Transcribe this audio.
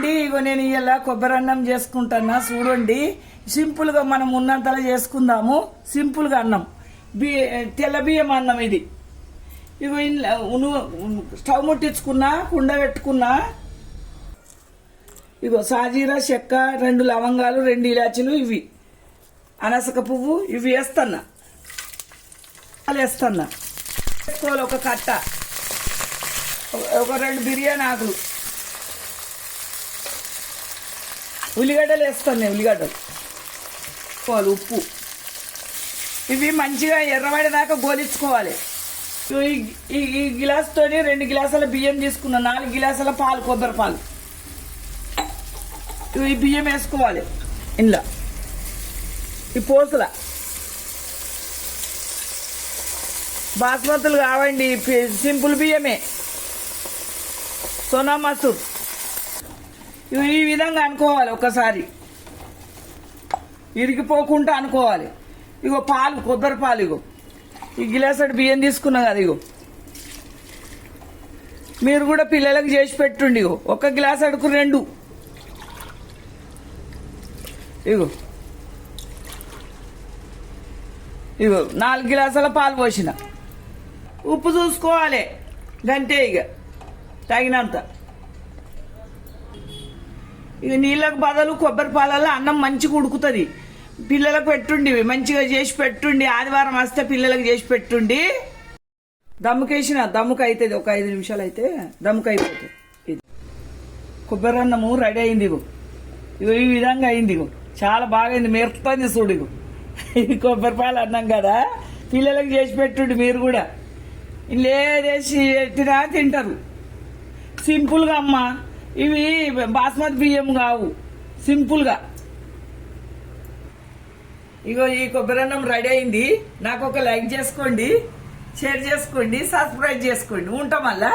అండి, ఇగో నేను ఇలా కొబ్బరి అన్నం చేసుకుంటున్నా చూడండి. సింపుల్ గా మనం ఉన్నంతలా చేసుకుందాము. సింపుల్ గా అన్నం, తెల్ల బియ్యం అన్నం ఇది. ఇగో స్టవ్ ముట్టించుకున్నా, కుండ పెట్టుకున్నా. ఇగో సాజీరా, చెక్క, 2 లవంగాలు, 2 ఇలాచీలు, ఇవి అనసక పువ్వు, ఇవి వేస్తున్నా. వేసుకోవాలి ఒక కట్ట, ఒక 2 బిర్యానీ ఆకులు, ఉల్లిగడ్డలు వేస్తాను. ఉల్లిగడ్డలు, ఉప్పు, ఇవి మంచిగా ఎర్రబడేదాకా గోలించుకోవాలి. ఈ గిలాసుతోని 2 గిలాసుల బియ్యం తీసుకున్నా, 4 గిలాసుల పాలు, కొబ్బరి పాలు. ఈ బియ్యం వేసుకోవాలి ఇంట్లో, ఈ పోసుల. బాస్మతులు కావండి, సింపుల్ బియ్యమే, సోనా మసూర్. ఈ విధంగా అనుకోవాలి, ఒకసారి ఇరిగిపోకుండా అనుకోవాలి. ఇగో పాలు, కొబ్బరి పాలు, ఇగో ఈ గిలాసడు బియ్యం తీసుకున్నా కదా. ఇగో మీరు కూడా పిల్లలకు చేసి పెట్టుండి. ఇగో ఒక గిలాస్ అడుకు 2, ఇగో 4 గిలాసుల పాలు పోసిన. ఉప్పు చూసుకోవాలి గంటే, ఇక తగినంత. ఇక నీళ్ళకు బదులు కొబ్బరి పాలలో అన్నం మంచిగా ఉడుకుతుంది. పిల్లలకు పెట్టుండి, మంచిగా చేసి పెట్టుండి. ఆదివారం వస్తే పిల్లలకు చేసి పెట్టుండి. దమ్ముకేసిన, దమ్ముకు అవుతుంది. ఒక 5 నిమిషాలు అయితే దమ్ముకు అయిపోతుంది. ఇది కొబ్బరి అన్నము రెడీ అయింది. ఇగో ఈ విధంగా అయింది. ఇగో చాలా బాగా అయింది, మెరుపుతుంది చూడు. ఇగో ఇది కొబ్బరి పాలు అన్నం కదా, పిల్లలకు చేసి పెట్టుండి. మీరు కూడా లేదేసి పెట్టినా తింటారు. సింపుల్గా అమ్మ, ఇవి బాస్మతి బియ్యం కావు, సింపుల్గా. ఇగో ఈ కొబ్బరి అన్నం రెడీ అయింది. నాకు ఒక లైక్ చేసుకోండి, షేర్ చేసుకోండి, సబ్స్క్రైబ్ చేసుకోండి. ఉంటాం మళ్ళా.